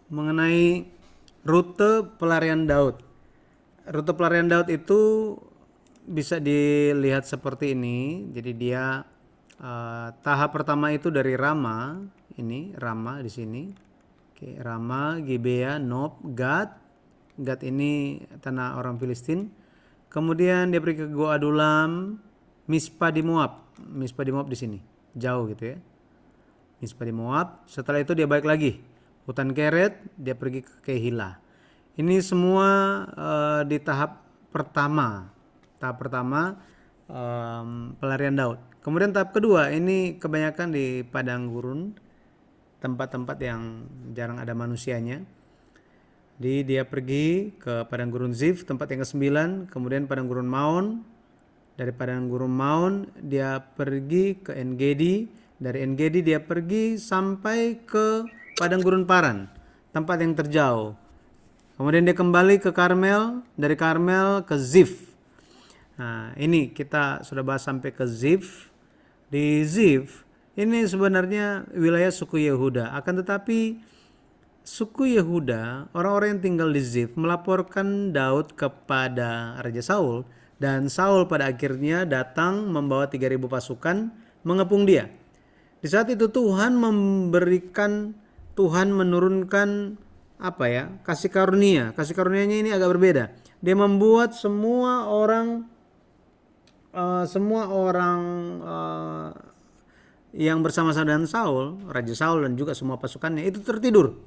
mengenai rute pelarian Daud. Rute pelarian Daud itu bisa dilihat seperti ini. Jadi dia tahap pertama itu dari Rama, ini Rama di sini. Oke, Rama, Gibea, Nob, Gad. Gad ini tanah orang Filistin. Kemudian dia pergi ke Goa Adulam, Mispa di Moab. Mispa di Moab di sini. Jauh gitu ya. Mispa di Moab. Setelah itu dia balik lagi. Hutan Keret, dia pergi ke Kehila. Ini semua di tahap pertama. Tahap pertama pelarian Daud. Kemudian tahap kedua ini kebanyakan di padang gurun, tempat-tempat yang jarang ada manusianya. Dia pergi ke padang gurun Zif, tempat yang ke-9, kemudian padang gurun Maon. Dari padang gurun Maon dia pergi ke Engedi, dari Engedi dia pergi sampai ke padang gurun Paran, tempat yang terjauh. Kemudian dia kembali ke Karmel, dari Karmel ke Zif. Nah, ini kita sudah bahas sampai ke Zif. Di Zif, ini sebenarnya wilayah suku Yehuda. Akan tetapi suku Yehuda, orang-orang yang tinggal di Zif melaporkan Daud kepada Raja Saul. Dan Saul pada akhirnya datang membawa 3.000 pasukan mengepung dia. Di saat itu Tuhan menurunkan apa ya, kasih karunia. Kasih karunianya ini agak berbeda. Dia membuat semua orang yang bersama-sama dengan Saul, Raja Saul dan juga semua pasukannya itu tertidur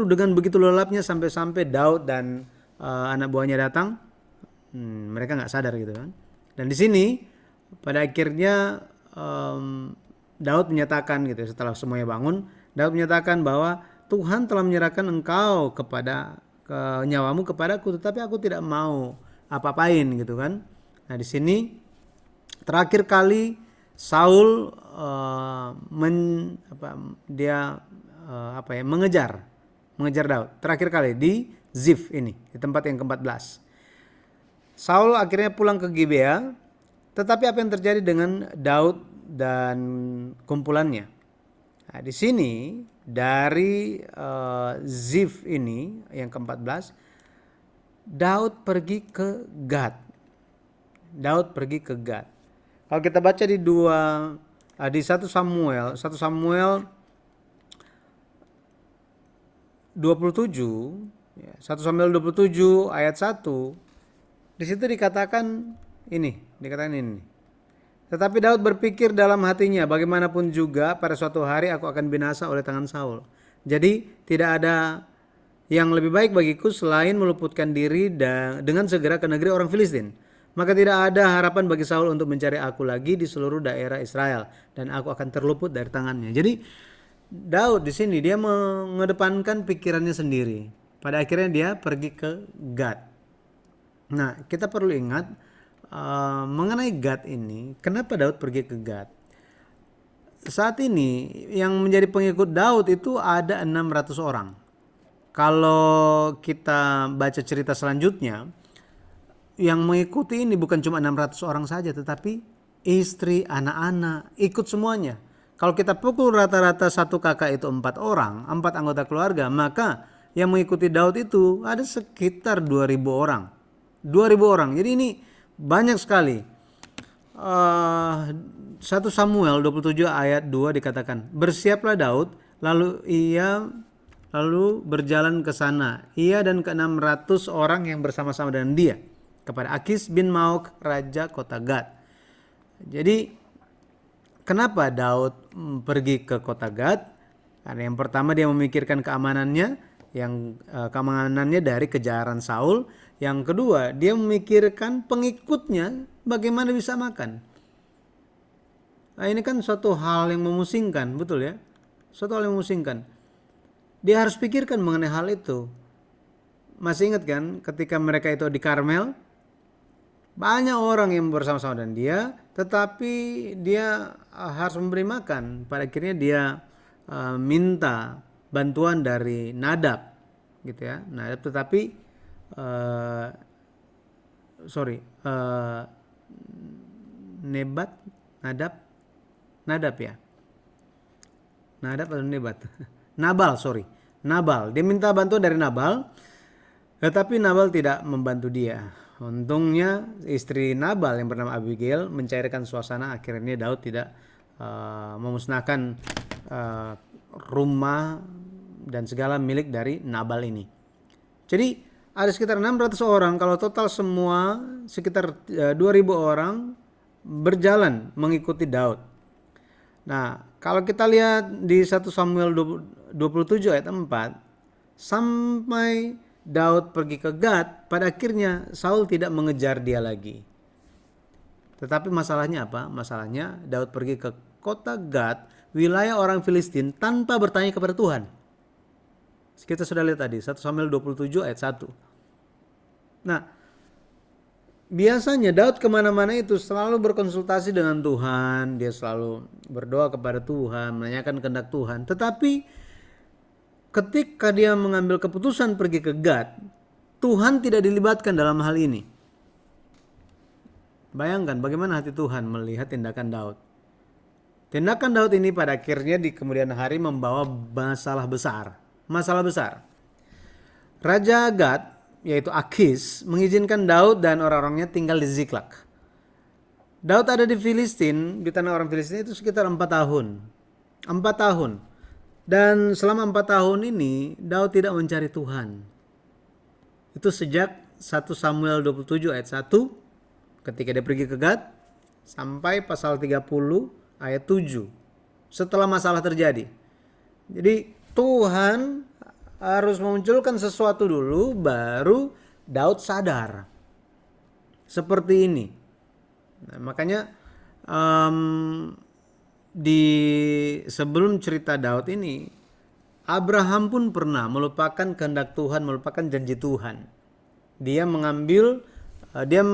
dengan begitu lelapnya sampai-sampai Daud dan anak buahnya datang. Mereka nggak sadar gitu kan. Dan di sini pada akhirnya Daud menyatakan gitu, setelah semuanya bangun, Daud menyatakan bahwa Tuhan telah menyerahkan engkau nyawamu kepadaku, tetapi aku tidak mau apa-apain gitu kan. Nah di sini terakhir kali Saul mengejar Daud. Terakhir kali di Zif ini, di tempat yang ke-14. Saul akhirnya pulang ke Gibea, tetapi apa yang terjadi dengan Daud dan kumpulannya? Nah, di sini dari Zif ini yang ke-14, Daud pergi ke Gad. Kalau kita baca di 1 Samuel 27, 1 Samuel 27 ayat 1, di situ dikatakan ini. Tetapi Daud berpikir dalam hatinya, bagaimanapun juga pada suatu hari aku akan binasa oleh tangan Saul. Jadi tidak ada yang lebih baik bagiku selain meluputkan diri dengan segera ke negeri orang Filistin. Maka tidak ada harapan bagi Saul untuk mencari aku lagi di seluruh daerah Israel, dan aku akan terluput dari tangannya. Jadi Daud di sini dia mengedepankan pikirannya sendiri. Pada akhirnya dia pergi ke Gad. Nah, kita perlu ingat mengenai Gad ini, kenapa Daud pergi ke Gad? Saat ini yang menjadi pengikut Daud itu ada 600 orang. Kalau kita baca cerita selanjutnya, yang mengikuti ini bukan cuma 600 orang saja, tetapi istri, anak-anak, ikut semuanya. Kalau kita pukul rata-rata satu kakak itu 4 orang, 4 anggota keluarga, maka yang mengikuti Daud itu ada sekitar 2.000 orang. 2.000 orang. Jadi ini banyak sekali. 1 Samuel 27 ayat 2 dikatakan, bersiaplah Daud, lalu berjalan ke sana, ia dan ke-600 orang yang bersama-sama dengan dia, kepada Akis bin Maok, raja kota Gad. Jadi kenapa Daud pergi ke kota Gad? Karena yang pertama dia memikirkan keamanannya dari kejaran Saul. Yang kedua, dia memikirkan pengikutnya bagaimana bisa makan. Nah, ini kan suatu hal yang memusingkan, betul ya? Suatu hal yang memusingkan. Dia harus pikirkan mengenai hal itu. Masih ingat kan ketika mereka itu di Karmel? Banyak orang yang bersama-sama dengan dia, tetapi dia harus memberi makan. Pada akhirnya dia minta bantuan dari Nadab, gitu ya. Nadab, tetapi Nadab ya. Nadab atau Nebat? Nabal, sorry. Nabal. Dia minta bantuan dari Nabal, tetapi Nabal tidak membantu dia. Untungnya istri Nabal yang bernama Abigail mencairkan suasana. Akhirnya Daud tidak memusnahkan rumah dan segala milik dari Nabal ini. Jadi ada sekitar 600 orang, kalau total semua sekitar 2000 orang berjalan mengikuti Daud. Nah, kalau kita lihat di 1 Samuel 27 ayat 4, sampai Daud pergi ke Gad, pada akhirnya Saul tidak mengejar dia lagi. Tetapi masalahnya apa? Masalahnya Daud pergi ke kota Gad, wilayah orang Filistin, tanpa bertanya kepada Tuhan. Kita sudah lihat tadi 1 Samuel 27 ayat 1. Nah, biasanya Daud kemana-mana itu selalu berkonsultasi dengan Tuhan. Dia selalu berdoa kepada Tuhan, menanyakan kehendak Tuhan. Tetapi ketika dia mengambil keputusan pergi ke Gad, Tuhan tidak dilibatkan dalam hal ini. Bayangkan bagaimana hati Tuhan melihat tindakan Daud. Tindakan Daud ini pada akhirnya di kemudian hari membawa masalah besar. Masalah besar. Raja Gad, yaitu Akis, mengizinkan Daud dan orang-orangnya tinggal di Ziklag. Daud ada di Filistin, di tanah orang Filistin itu sekitar 4 tahun. 4 tahun. Dan selama 4 tahun ini Daud tidak mencari Tuhan. Itu sejak 1 Samuel 27 ayat 1 ketika dia pergi ke Gad sampai pasal 30 ayat 7 setelah masalah terjadi. Jadi Tuhan harus memunculkan sesuatu dulu baru Daud sadar. Seperti ini. Nah, makanya di sebelum cerita Daud ini, Abraham pun pernah melupakan kehendak Tuhan, melupakan janji Tuhan. Dia mengambil, dia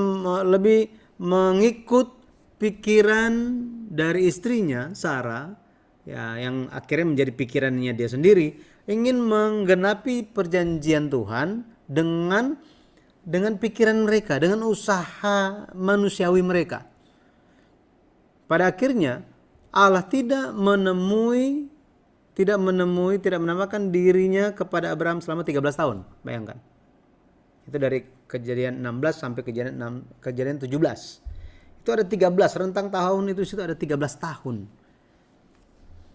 lebih mengikut pikiran dari istrinya Sarah, ya, yang akhirnya menjadi pikirannya dia sendiri, ingin menggenapi perjanjian Tuhan dengan pikiran mereka, dengan usaha manusiawi mereka. Pada akhirnya Allah tidak menambahkan dirinya kepada Abraham selama 13 tahun. Bayangkan. Itu dari Kejadian 16 sampai Kejadian 17. Itu ada 13, rentang tahun itu situ ada 13 tahun.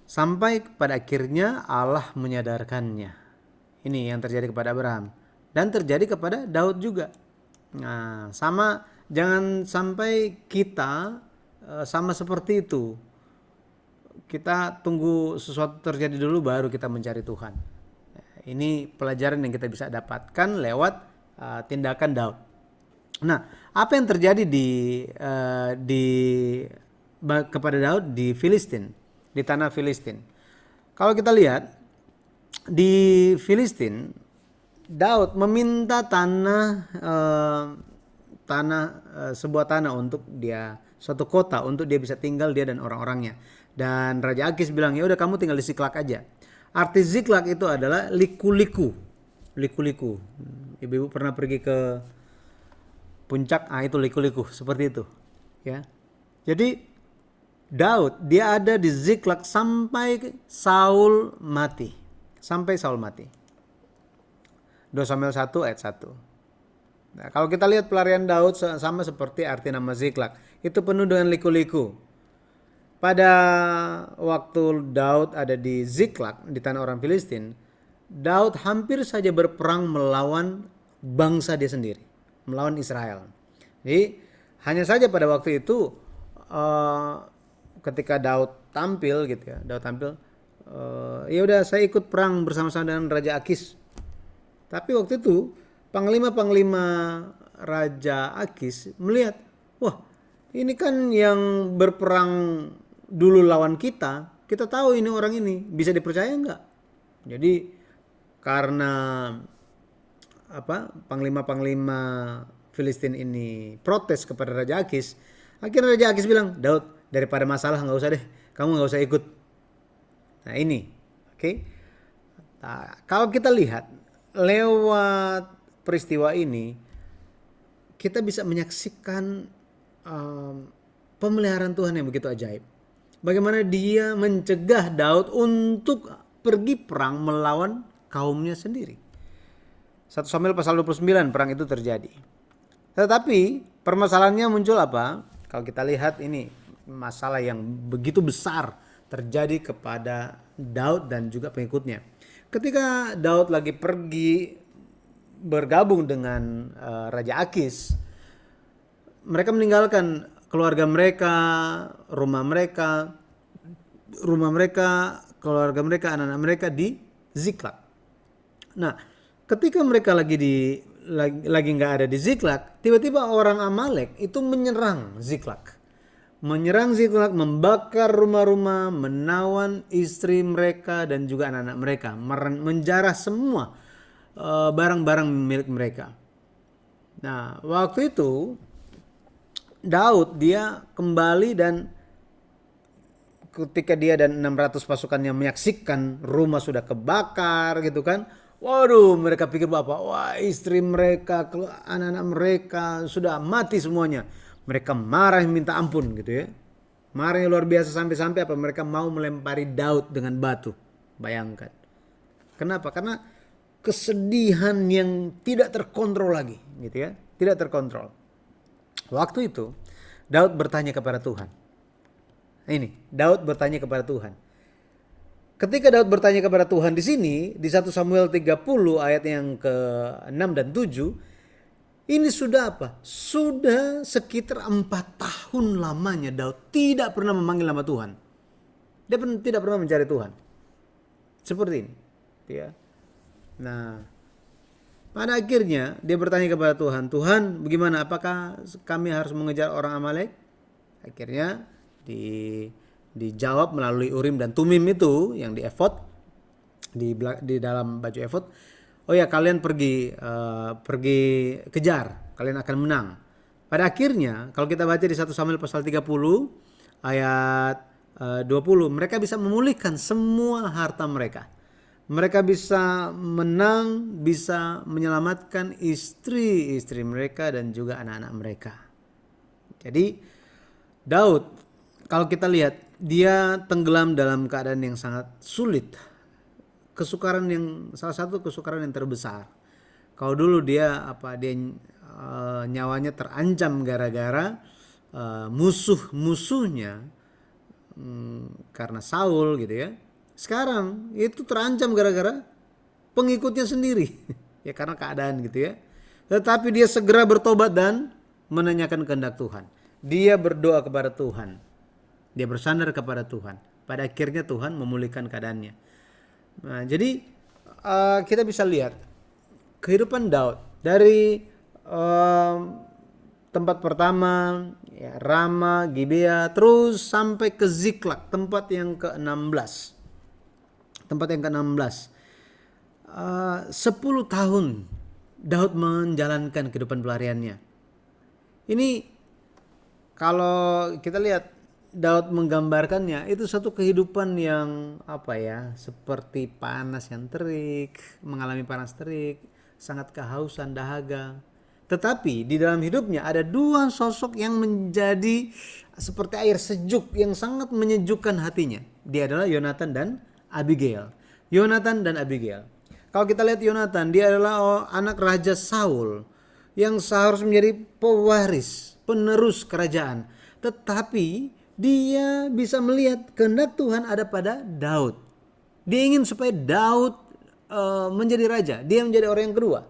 Sampai pada akhirnya Allah menyadarkannya. Ini yang terjadi kepada Abraham. Dan terjadi kepada Daud juga. Nah, sama, jangan sampai kita sama seperti itu. Kita tunggu sesuatu terjadi dulu baru kita mencari Tuhan. Ini pelajaran yang kita bisa dapatkan lewat tindakan Daud. Nah, apa yang terjadi kepada Daud di Filistin, di tanah Filistin? Kalau kita lihat di Filistin, Daud meminta sebuah tanah untuk dia, suatu kota untuk dia bisa tinggal, dia dan orang-orangnya. Dan Raja Akis bilang, ya udah kamu tinggal di Ziklag aja. Arti Ziklag itu adalah liku-liku. Liku-liku. Ibu-ibu pernah pergi ke puncak, itu liku-liku, seperti itu. Ya. Jadi Daud dia ada di Ziklag sampai Saul mati. Sampai Saul mati. 2 Samuel 1 ayat 1. Nah, kalau kita lihat pelarian Daud sama seperti arti nama Ziklag. Itu penuh dengan liku-liku. Pada waktu Daud ada di Ziklag, di tanah orang Filistin, Daud hampir saja berperang melawan bangsa dia sendiri, melawan Israel. Jadi hanya saja pada waktu itu ketika Daud tampil gitu ya, ya udah saya ikut perang bersama-sama dengan Raja Akis. Tapi waktu itu panglima-panglima Raja Akis melihat, wah ini kan yang berperang dulu lawan kita tahu ini orang ini bisa dipercaya enggak? Jadi karena panglima-panglima Filistin ini protes kepada Raja Akis, akhirnya Raja Akis bilang, Daud, daripada masalah nggak usah deh, kamu nggak usah ikut. Nah ini, oke. Nah, kalau kita lihat lewat peristiwa ini, kita bisa menyaksikan pemeliharaan Tuhan yang begitu ajaib. Bagaimana dia mencegah Daud untuk pergi perang melawan kaumnya sendiri. 1 Samuel pasal 29 perang itu terjadi. Tetapi permasalahannya muncul apa? Kalau kita lihat ini masalah yang begitu besar terjadi kepada Daud dan juga pengikutnya. Ketika Daud lagi pergi bergabung dengan Raja Akis, mereka meninggalkan keluarga mereka, rumah mereka, keluarga mereka, anak-anak mereka di Ziklag. Nah, ketika mereka lagi nggak ada di Ziklag, tiba-tiba orang Amalek itu menyerang Ziklag. Membakar rumah-rumah, menawan istri mereka dan juga anak-anak mereka, menjarah semua barang-barang milik mereka. Nah, waktu itu Daud dia kembali, dan ketika dia dan 600 pasukannya menyaksikan rumah sudah kebakar gitu kan. Waduh, mereka pikir apa? Wah, istri mereka, anak-anak mereka sudah mati semuanya. Mereka marah minta ampun gitu ya. Marahnya luar biasa sampai-sampai apa? Mereka mau melempari Daud dengan batu. Bayangkan. Kenapa? Karena kesedihan yang tidak terkontrol lagi gitu ya. Tidak terkontrol. Waktu itu Daud bertanya kepada Tuhan. Ini, Daud bertanya kepada Tuhan. Ketika Daud bertanya kepada Tuhan di sini, di 1 Samuel 30 ayat yang ke-6 dan 7, ini sudah apa? Sudah sekitar 4 tahun lamanya Daud tidak pernah memanggil nama Tuhan. Dia tidak pernah mencari Tuhan. Seperti ini. Ya. Nah, pada akhirnya dia bertanya kepada Tuhan, Tuhan bagaimana? Apakah kami harus mengejar orang Amalek? Akhirnya dijawab melalui Urim dan Tumim itu yang di efod, di dalam baju efod. Oh ya, kalian pergi kejar, kalian akan menang. Pada akhirnya kalau kita baca di 1 Samuel pasal 30 ayat 20, mereka bisa memulihkan semua harta mereka. Mereka bisa menang, bisa menyelamatkan istri-istri mereka dan juga anak-anak mereka. Jadi Daud, kalau kita lihat, dia tenggelam dalam keadaan yang sangat sulit. Salah satu kesukaran yang terbesar. Kalau dulu dia nyawanya terancam gara-gara musuh-musuhnya, karena Saul gitu ya. Sekarang itu terancam gara-gara pengikutnya sendiri. Ya karena keadaan gitu ya. Tetapi dia segera bertobat dan menanyakan kehendak Tuhan. Dia berdoa kepada Tuhan. Dia bersandar kepada Tuhan. Pada akhirnya Tuhan memulihkan keadaannya. Nah, jadi kita bisa lihat kehidupan Daud dari tempat pertama ya, Rama, Gibea, terus sampai ke Ziklag, tempat yang ke-16. 10 tahun Daud menjalankan kehidupan pelariannya. Ini kalau kita lihat Daud menggambarkannya itu satu kehidupan yang seperti panas yang terik, mengalami panas terik, sangat kehausan, dahaga. Tetapi di dalam hidupnya ada dua sosok yang menjadi seperti air sejuk yang sangat menyejukkan hatinya. Dia adalah Yonatan dan Abigail. Kalau kita lihat Yonatan, dia adalah anak Raja Saul yang seharusnya menjadi pewaris, penerus kerajaan. Tetapi dia bisa melihat kehendak Tuhan ada pada Daud. Dia ingin supaya Daud menjadi raja. Dia menjadi orang yang kedua.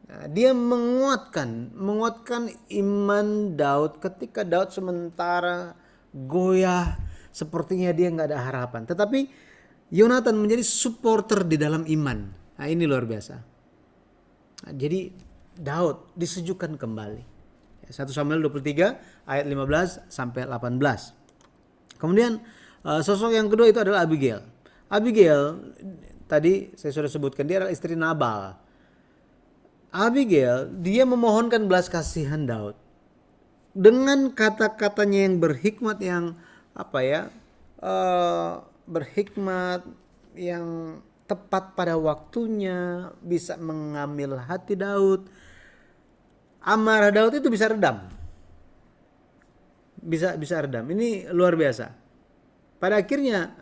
Nah, dia menguatkan iman Daud ketika Daud sementara goyah, sepertinya dia nggak ada harapan. Tetapi Yonatan menjadi supporter di dalam iman. Nah, ini luar biasa. Nah, jadi Daud disejukkan kembali. 1 Samuel 23 ayat 15 sampai 18. Kemudian sosok yang kedua itu adalah Abigail. Abigail tadi saya sudah sebutkan, dia adalah istri Nabal. Abigail dia memohonkan belas kasihan Daud dengan kata-katanya yang berhikmat, yang berhikmat, yang tepat pada waktunya, bisa mengambil hati Daud. Amarah Daud itu bisa redam. Bisa redam. Ini luar biasa. Pada akhirnya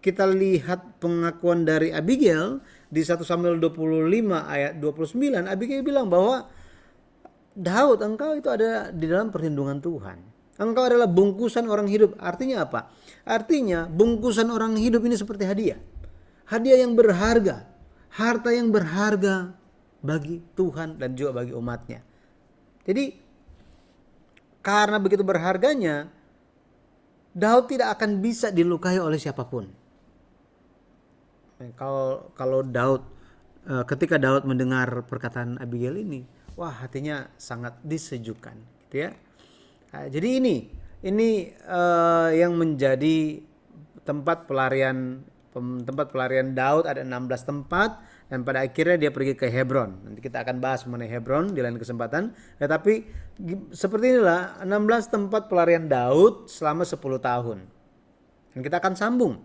kita lihat pengakuan dari Abigail di 1 Samuel 25 ayat 29, Abigail bilang bahwa Daud, engkau itu ada di dalam perlindungan Tuhan. Engkau adalah bungkusan orang hidup. Artinya apa? Artinya bungkusan orang hidup ini seperti hadiah. Hadiah yang berharga, harta yang berharga bagi Tuhan dan juga bagi umatnya. Jadi karena begitu berharganya, Daud tidak akan bisa dilukai oleh siapapun. Kalau Daud, ketika Daud mendengar perkataan Abigail ini, wah hatinya sangat disejukkan, gitu ya. Jadi ini yang menjadi tempat pelarian Daud. Ada 16 tempat dan pada akhirnya dia pergi ke Hebron. Nanti kita akan bahas mengenai Hebron di lain kesempatan. Tetapi seperti inilah 16 tempat pelarian Daud selama 10 tahun. Dan kita akan sambung.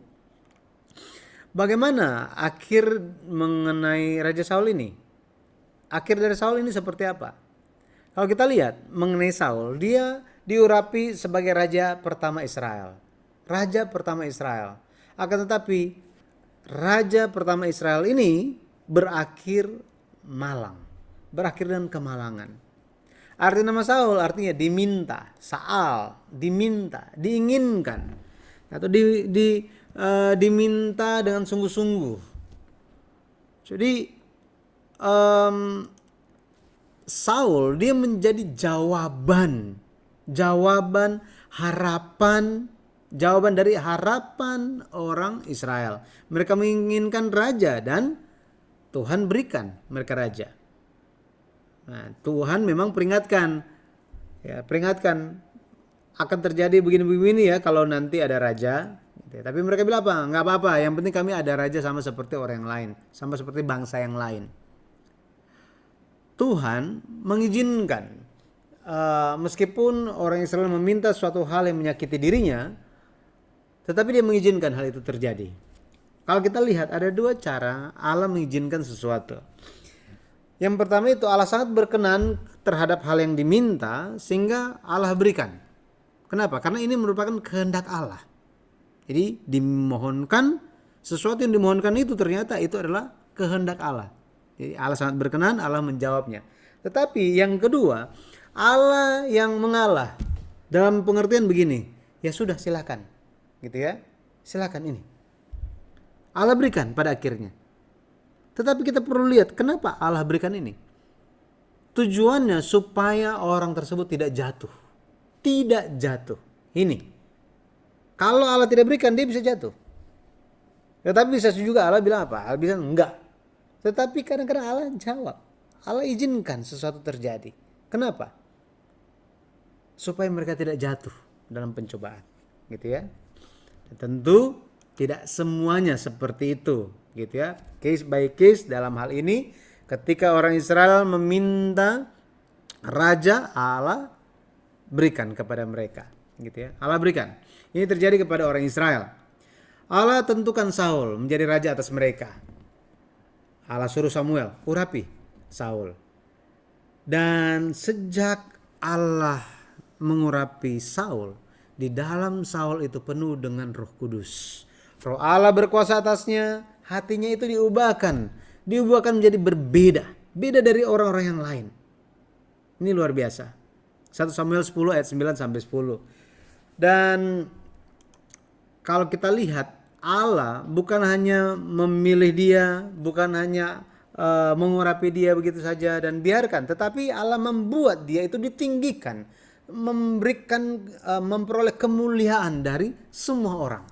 Bagaimana akhir mengenai Raja Saul ini? Akhir dari Saul ini seperti apa? Kalau kita lihat mengenai Saul, dia diurapi sebagai raja pertama Israel. Raja pertama Israel. Akan tetapi raja pertama Israel ini berakhir malang. Berakhir dengan kemalangan. Arti nama Saul artinya diminta, Saal, diminta, diinginkan. Atau diminta dengan sungguh-sungguh. Jadi Saul dia menjadi jawaban harapan, jawaban dari harapan orang Israel. Mereka menginginkan raja dan Tuhan berikan mereka raja. Nah, Tuhan memang peringatkan akan terjadi begini-begini ya kalau nanti ada raja. Tapi mereka bilang apa? Nggak apa-apa, yang penting kami ada raja sama seperti orang yang lain, sama seperti bangsa yang lain. Tuhan mengizinkan, meskipun orang Israel meminta suatu hal yang menyakiti dirinya, tetapi dia mengizinkan hal itu terjadi. Kalau kita lihat ada dua cara Allah mengizinkan sesuatu. Yang pertama itu Allah sangat berkenan terhadap hal yang diminta sehingga Allah berikan. Kenapa? Karena ini merupakan kehendak Allah. Jadi dimohonkan, sesuatu yang dimohonkan itu ternyata itu adalah kehendak Allah. Jadi Allah sangat berkenan, Allah menjawabnya. Tetapi yang kedua, Allah yang mengalah dalam pengertian begini, ya sudah silakan, gitu ya, silakan ini. Allah berikan pada akhirnya. Tetapi kita perlu lihat kenapa Allah berikan ini. Tujuannya supaya orang tersebut tidak jatuh. Tidak jatuh. Ini. Kalau Allah tidak berikan dia bisa jatuh. Tetapi bisa juga Allah bilang apa? Allah bilang enggak. Tetapi kadang-kadang Allah jawab. Allah izinkan sesuatu terjadi. Kenapa? Supaya mereka tidak jatuh dalam pencobaan. Gitu ya. Dan tentu tidak semuanya seperti itu. Gitu ya. Case by case dalam hal ini. Ketika orang Israel meminta raja, Allah berikan kepada mereka. Gitu ya. Allah berikan. Ini terjadi kepada orang Israel. Allah tentukan Saul menjadi raja atas mereka. Allah suruh Samuel, urapi Saul. Dan sejak Allah mengurapi Saul, di dalam Saul itu penuh dengan Roh Kudus. Roh Allah berkuasa atasnya, hatinya itu diubahkan menjadi berbeda, beda dari orang-orang yang lain. Ini luar biasa. 1 Samuel 10 ayat 9 sampai 10. Dan kalau kita lihat Allah bukan hanya memilih dia, bukan hanya mengurapi dia begitu saja dan biarkan, tetapi Allah membuat dia itu ditinggikan, memberikan memperoleh kemuliaan dari semua orang.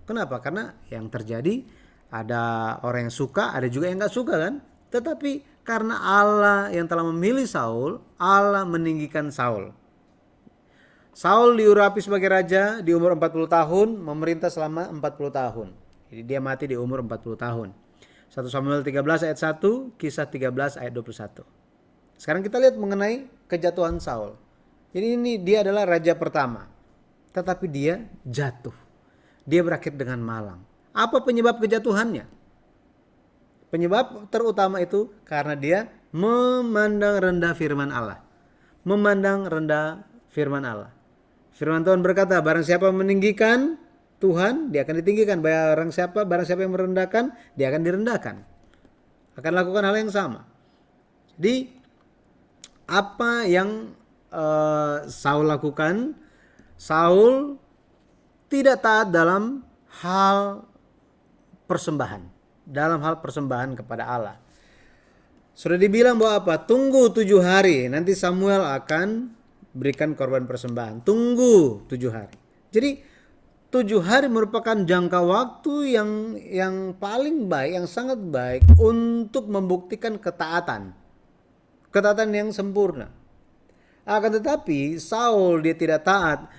Kenapa? Karena yang terjadi ada orang yang suka, ada juga yang nggak suka kan. Tetapi karena Allah yang telah memilih Saul, Allah meninggikan Saul. Saul diurapi sebagai raja di umur 40 tahun, memerintah selama 40 tahun. Jadi dia mati di umur 40 tahun. 1 Samuel 13 ayat 1, Kisah 13 ayat 21. Sekarang kita lihat mengenai kejatuhan Saul. Jadi ini dia adalah raja pertama. Tetapi dia jatuh. Dia berakhir dengan malang. Apa penyebab kejatuhannya? Penyebab terutama itu karena dia memandang rendah firman Allah. Memandang rendah firman Allah. Firman Tuhan berkata, barang siapa meninggikan Tuhan, dia akan ditinggikan. Barang siapa yang merendahkan, dia akan direndahkan. Akan lakukan hal yang sama. Jadi apa yang Saul lakukan? Saul tidak taat dalam hal persembahan. Dalam hal persembahan kepada Allah. Sudah dibilang bahwa apa? Tunggu 7 hari. Nanti Samuel akan berikan korban persembahan. Tunggu 7 hari. Jadi 7 hari merupakan jangka waktu yang paling baik, yang sangat baik untuk membuktikan ketaatan. Ketaatan yang sempurna. Akan tetapi Saul dia tidak taat.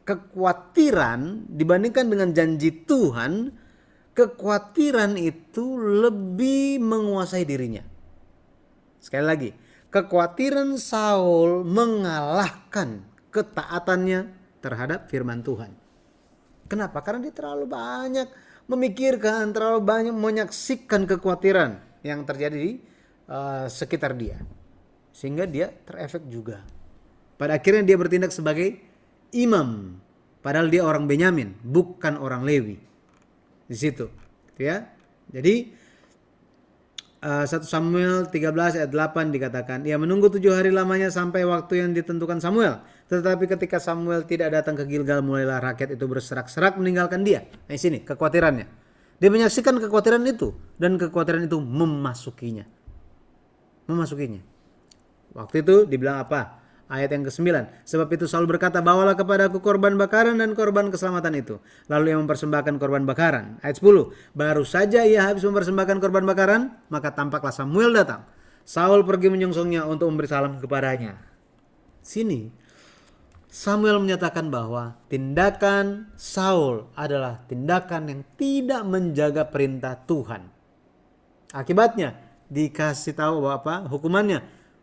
Kekhawatiran dibandingkan dengan janji Tuhan, kekhawatiran itu lebih menguasai dirinya. Sekali lagi, kekhawatiran Saul mengalahkan ketaatannya terhadap firman Tuhan. Kenapa? Karena dia terlalu banyak memikirkan, terlalu banyak menyaksikan kekhawatiran yang terjadi di sekitar dia. Sehingga dia terefek juga. Pada akhirnya dia bertindak sebagai imam. Padahal dia orang Benyamin, bukan orang Lewi. Di situ. Ya. Jadi 1 Samuel 13 ayat 8 dikatakan, ia menunggu 7 hari lamanya sampai waktu yang ditentukan Samuel. Tetapi ketika Samuel tidak datang ke Gilgal, mulailah rakyat itu berserak-serak meninggalkan dia. Nah, di sini kekhawatirannya. Dia menyaksikan kekhawatiran itu dan kekhawatiran itu memasukinya. Waktu itu dibilang apa? Ayat yang ke-9. Sebab itu Saul berkata, bawalah kepadaku korban bakaran dan korban keselamatan itu. Lalu ia mempersembahkan korban bakaran. Ayat 10. Baru saja ia habis mempersembahkan korban bakaran, maka tampaklah Samuel datang. Saul pergi menyongsongnya untuk memberi salam kepadanya. Sini Samuel menyatakan bahwa tindakan Saul adalah tindakan yang tidak menjaga perintah Tuhan. Akibatnya dikasih tahu bahwa apa? Hukumannya,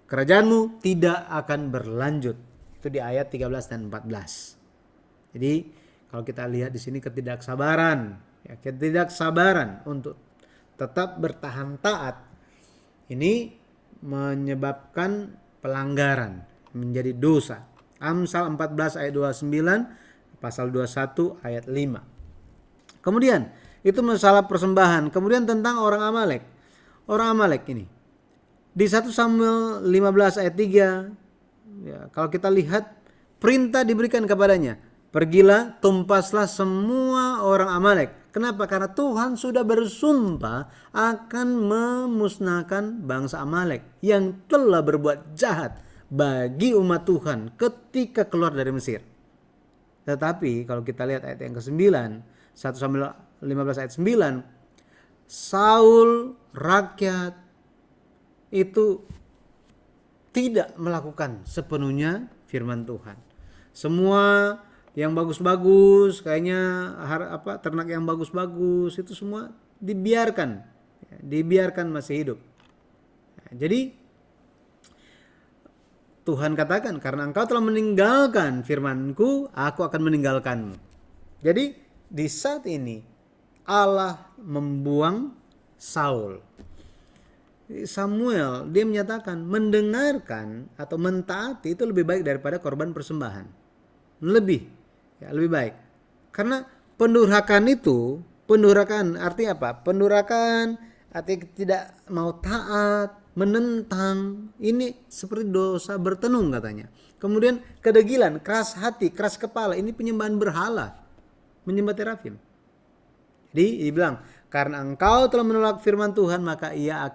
kerajaanmu tidak akan berlanjut. Itu di ayat 13 dan 14. Jadi kalau kita lihat di sini ketidaksabaran untuk tetap bertahan taat ini menyebabkan pelanggaran, menjadi dosa. Amsal 14 ayat 29, pasal 21 ayat 5. Kemudian itu masalah persembahan. Kemudian tentang orang Amalek. Orang Amalek ini di 1 Samuel 15 ayat 3, ya, kalau kita lihat perintah diberikan kepadanya, pergilah tumpaslah semua orang Amalek. Kenapa? Karena Tuhan sudah bersumpah akan memusnahkan bangsa Amalek yang telah berbuat jahat bagi umat Tuhan ketika keluar dari Mesir. Tetapi kalau kita lihat ayat yang ke-9, 1 Samuel 15 ayat 9, Saul rakyat itu tidak melakukan sepenuhnya firman Tuhan. Semua yang bagus-bagus, kayaknya ternak yang bagus-bagus itu semua dibiarkan masih hidup. Jadi Tuhan katakan, karena engkau telah meninggalkan firman-Ku, aku akan meninggalkanmu. Jadi di saat ini Allah membuang Saul. Samuel dia menyatakan mendengarkan atau mentaati itu lebih baik daripada korban persembahan. Lebih baik. Karena pendurhakaan artinya apa? Pendurhakaan artinya tidak mau taat, menentang. Ini seperti dosa bertenung katanya. Kemudian kedegilan, keras hati, keras kepala, ini penyembahan berhala, menyembah terafim. Jadi dibilang, karena engkau telah menolak firman Tuhan, maka ia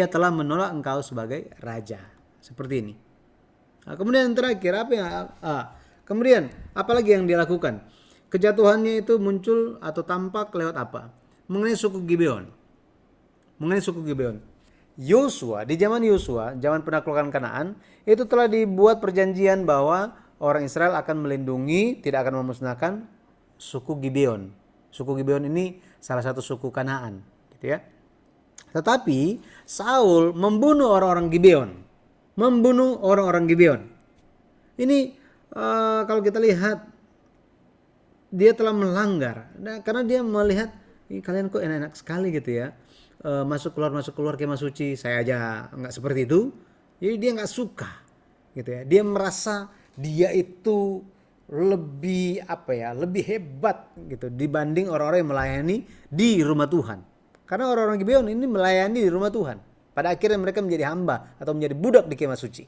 telah menolak engkau sebagai raja. Seperti ini. Nah, kemudian yang terakhir kemudian apalagi yang dia lakukan? Kejatuhannya itu muncul atau tampak lewat apa? Mengenai suku Gibeon. Yosua, di zaman Yosua, zaman penaklukan Kanaan, itu telah dibuat perjanjian bahwa orang Israel akan melindungi, tidak akan memusnahkan suku Gibeon. Suku Gibeon ini salah satu suku Kanaan, gitu ya. Tetapi Saul membunuh orang-orang Gibeon. Ini kalau kita lihat dia telah melanggar, karena dia melihat kalian kok enak-enak sekali gitu ya, masuk keluar kemah suci, saya aja nggak seperti itu. Jadi dia nggak suka, gitu ya. Dia merasa dia itu lebih lebih hebat gitu dibanding orang-orang yang melayani di rumah Tuhan. Karena orang-orang Gibeon ini melayani di rumah Tuhan. Pada akhirnya mereka menjadi hamba atau menjadi budak di kemah suci.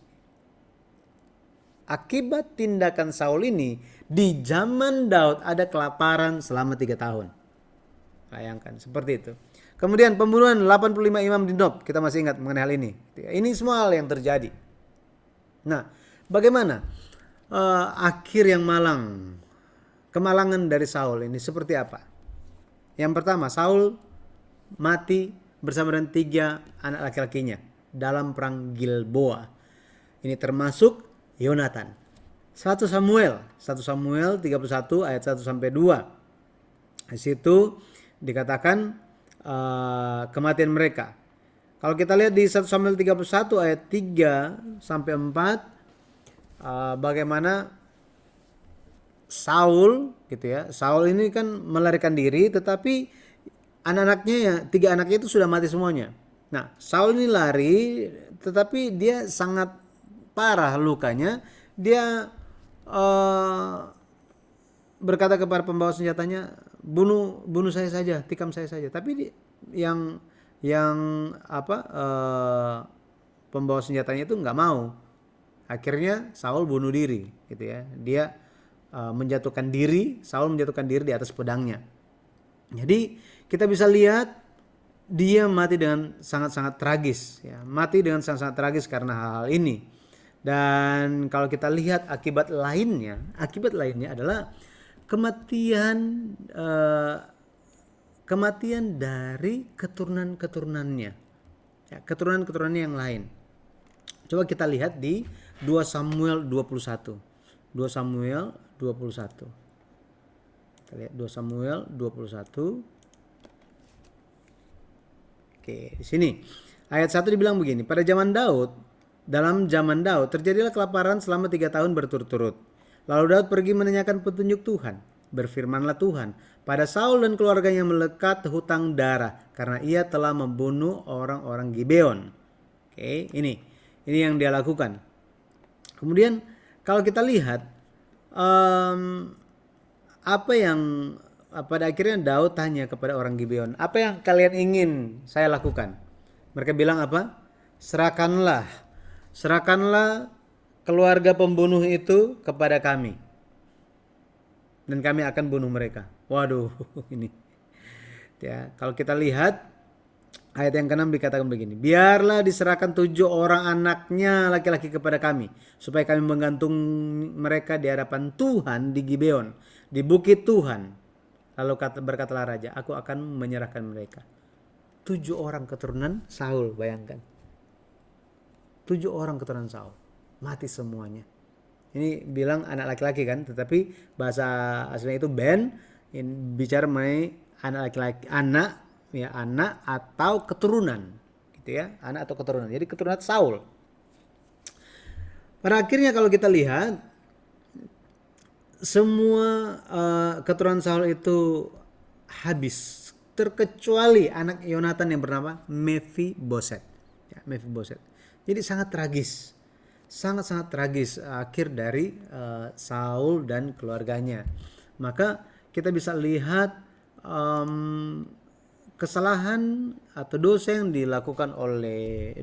Akibat tindakan Saul ini, di zaman Daud ada kelaparan selama 3 tahun. Bayangkan seperti itu. Kemudian pembunuhan 85 imam di Nob, kita masih ingat mengenai hal ini. Ini semua hal yang terjadi. Nah, bagaimana akhir yang malang, kemalangan dari Saul ini seperti apa? Yang pertama, Saul mati bersama dengan 3 anak laki-lakinya dalam perang Gilboa. Ini termasuk Yonatan. 1 Samuel 31 ayat 1 sampai 2. Di situ dikatakan kematian mereka. Kalau kita lihat di 1 Samuel 31 ayat 3 sampai 4, bagaimana Saul gitu ya. Saul ini kan melarikan diri, tetapi anak-anaknya ya 3 anaknya itu sudah mati semuanya. Nah, Saul ini lari, tetapi dia sangat parah lukanya. Dia berkata kepada pembawa senjatanya, bunuh saya saja, tikam saya saja. Tapi yang pembawa senjatanya itu nggak mau. Akhirnya Saul bunuh diri, gitu ya. Dia menjatuhkan diri, Saul menjatuhkan diri di atas pedangnya. Jadi kita bisa lihat dia mati dengan sangat-sangat tragis, ya. Mati dengan sangat-sangat tragis karena hal-hal ini. Dan kalau kita lihat akibat lainnya adalah kematian dari keturunan-keturunannya, ya, keturunan-keturunannya yang lain. Coba kita lihat di 2 Samuel 21. 2 Samuel 21. Kita lihat 2 Samuel 21. Oke, di sini ayat 1 dibilang begini, dalam zaman Daud terjadilah kelaparan selama 3 tahun berturut-turut. Lalu Daud pergi menanyakan petunjuk Tuhan. Berfirmanlah Tuhan, pada Saul dan keluarganya melekat hutang darah karena ia telah membunuh orang-orang Gibeon. Oke, ini yang dia lakukan. Kemudian kalau kita lihat apa yang pada akhirnya Daud tanya kepada orang Gibeon, apa yang kalian ingin saya lakukan? Mereka bilang apa? Serahkanlah keluarga pembunuh itu kepada kami, dan kami akan bunuh mereka. Waduh, ini ya, kalau kita lihat ayat yang ke-6 dikatakan begini, biarlah diserahkan 7 orang anaknya laki-laki kepada kami, supaya kami menggantung mereka di hadapan Tuhan di Gibeon, di bukit Tuhan. Lalu berkatalah raja, aku akan menyerahkan mereka. 7 orang keturunan Saul, bayangkan. 7 orang keturunan Saul mati semuanya. Ini bilang anak laki-laki kan, tetapi bahasa aslinya itu Ben, ini bicara mengenai anak laki-laki, anak atau keturunan, gitu ya, anak atau keturunan. Jadi keturunan Saul. Pada akhirnya kalau kita lihat semua keturunan Saul itu habis, terkecuali anak Yonatan yang bernama Mephiboset. Ya, Mephiboset. Jadi sangat tragis. Sangat-sangat tragis akhir dari Saul dan keluarganya. Maka kita bisa lihat kesalahan atau dosa yang dilakukan oleh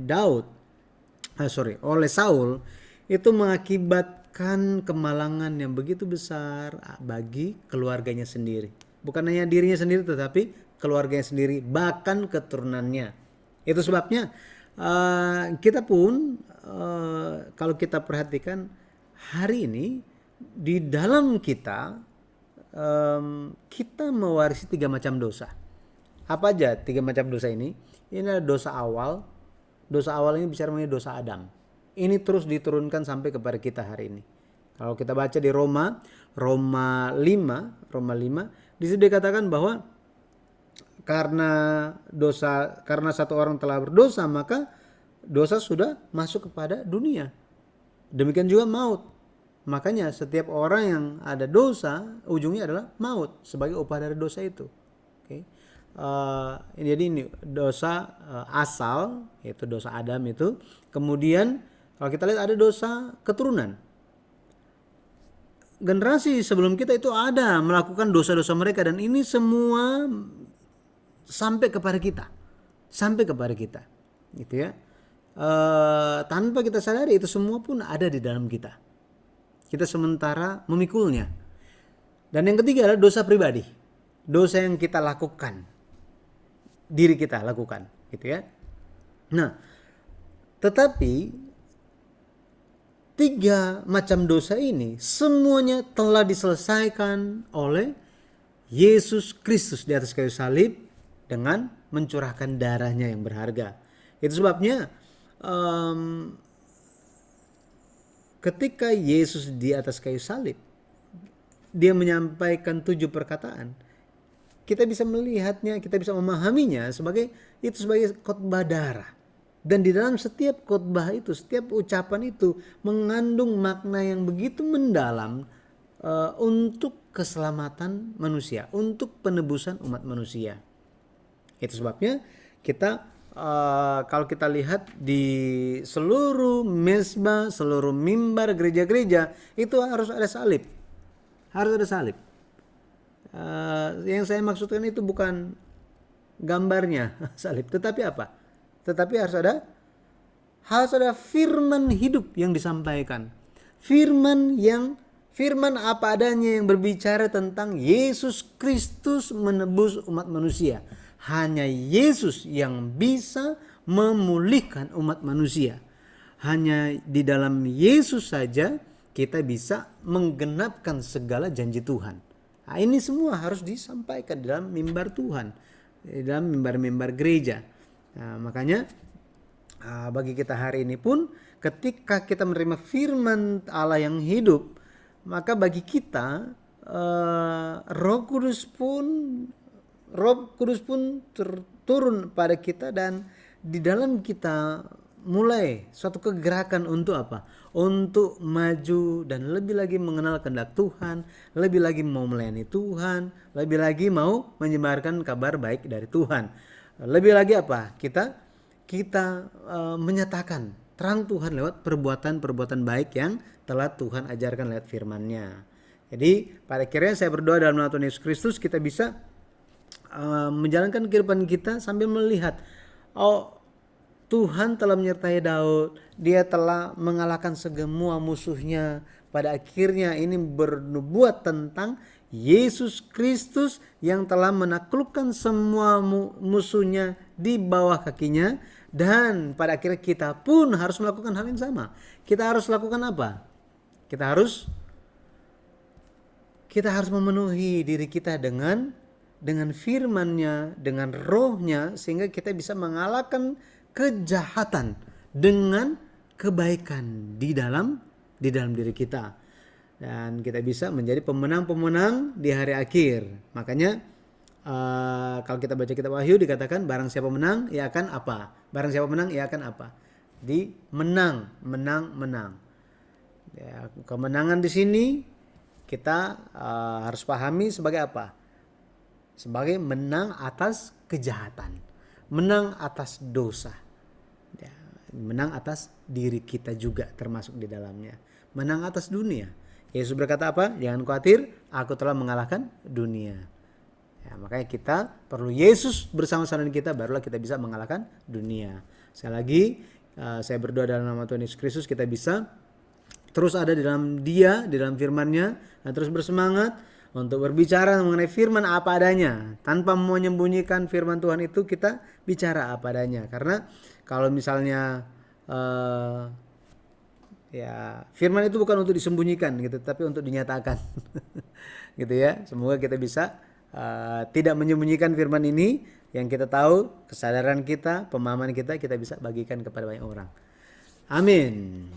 oleh Saul itu mengakibatkan kemalangan yang begitu besar bagi keluarganya sendiri. Bukan hanya dirinya sendiri, tetapi keluarganya sendiri, bahkan keturunannya. Itu sebabnya kita pun kalau kita perhatikan hari ini di dalam kita kita mewarisi 3 macam dosa. Apa aja 3 macam dosa ini? Ini adalah dosa awal. Dosa awal ini bicara mengenai dosa Adam. Ini terus diturunkan sampai kepada kita hari ini. Kalau kita baca di Roma 5, di situ dikatakan bahwa karena satu orang telah berdosa, maka dosa sudah masuk kepada dunia. Demikian juga maut. Makanya setiap orang yang ada dosa, ujungnya adalah maut sebagai upah dari dosa itu. Oke. Jadi ini dosa asal, yaitu dosa Adam itu. Kemudian kalau kita lihat ada dosa keturunan. generasi sebelum kita itu ada melakukan dosa-dosa mereka, dan ini semua sampai kepada kita, gitu ya. Tanpa kita sadari itu semua pun ada di dalam kita. Kita sementara memikulnya. Dan yang ketiga adalah dosa pribadi, dosa yang kita lakukan, diri kita lakukan, gitu ya. Nah, tetapi 3 macam dosa ini semuanya telah diselesaikan oleh Yesus Kristus di atas kayu salib dengan mencurahkan darahnya yang berharga. Itu sebabnya ketika Yesus di atas kayu salib, dia menyampaikan 7 perkataan. Kita bisa melihatnya, kita bisa memahaminya sebagai khotbah darah. Dan di dalam setiap khotbah itu, setiap ucapan itu mengandung makna yang begitu mendalam untuk keselamatan manusia, untuk penebusan umat manusia. Itu sebabnya kita kalau kita lihat di seluruh mezbah, seluruh mimbar gereja-gereja itu harus ada salib. Harus ada salib. Yang saya maksudkan itu bukan gambarnya salib, tetapi apa? Tetapi harus ada firman hidup yang disampaikan. Firman apa adanya yang berbicara tentang Yesus Kristus menebus umat manusia. Hanya Yesus yang bisa memulihkan umat manusia. Hanya di dalam Yesus saja kita bisa menggenapkan segala janji Tuhan. Nah, ini semua harus disampaikan dalam mimbar Tuhan, dalam mimbar-mimbar gereja. Nah, makanya bagi kita hari ini pun ketika kita menerima firman Allah yang hidup, maka bagi kita Roh Kudus pun turun pada kita, dan di dalam kita mulai suatu kegerakan untuk apa? Untuk maju dan lebih lagi mengenal kehendak Tuhan, lebih lagi mau melayani Tuhan, lebih lagi mau menyebarkan kabar baik dari Tuhan. Lebih lagi apa? Kita menyatakan terang Tuhan lewat perbuatan-perbuatan baik yang telah Tuhan ajarkan lewat firman-Nya. Jadi pada akhirnya saya berdoa dalam nama Tuhan Yesus Kristus kita bisa menjalankan kehidupan kita sambil melihat, Tuhan telah menyertai Daud, dia telah mengalahkan semua musuhnya. Pada akhirnya ini bernubuat tentang Yesus Kristus yang telah menaklukkan semua musuhnya di bawah kakinya. Dan pada akhirnya kita pun harus melakukan hal yang sama. Kita harus lakukan apa? Kita harus memenuhi diri kita dengan firman-Nya, dengan roh-Nya, sehingga kita bisa mengalahkan kejahatan dengan kebaikan di dalam diri kita, dan kita bisa menjadi pemenang-pemenang di hari akhir. Makanya kalau kita baca kitab Wahyu dikatakan barang siapa menang ia akan apa? Barang siapa menang ia akan apa? Di menang. Ya, kemenangan di sini kita harus pahami sebagai apa? Sebagai menang atas kejahatan, menang atas dosa, ya, menang atas diri kita juga termasuk di dalamnya, menang atas dunia. Yesus berkata apa? Jangan khawatir, aku telah mengalahkan dunia. Ya, makanya kita perlu Yesus bersama-sama dengan kita, barulah kita bisa mengalahkan dunia. Sekali lagi, saya berdoa dalam nama Tuhan Yesus Kristus kita bisa terus ada di dalam Dia, di dalam firman-Nya, dan terus bersemangat untuk berbicara mengenai firman apa adanya, tanpa menyembunyikan firman Tuhan itu. Kita bicara apa adanya, karena kalau misalnya ya firman itu bukan untuk disembunyikan gitu, tapi untuk dinyatakan. Gitu ya. Semoga kita bisa tidak menyembunyikan firman ini, yang kita tahu, kesadaran kita, pemahaman kita bisa bagikan kepada banyak orang. Amin.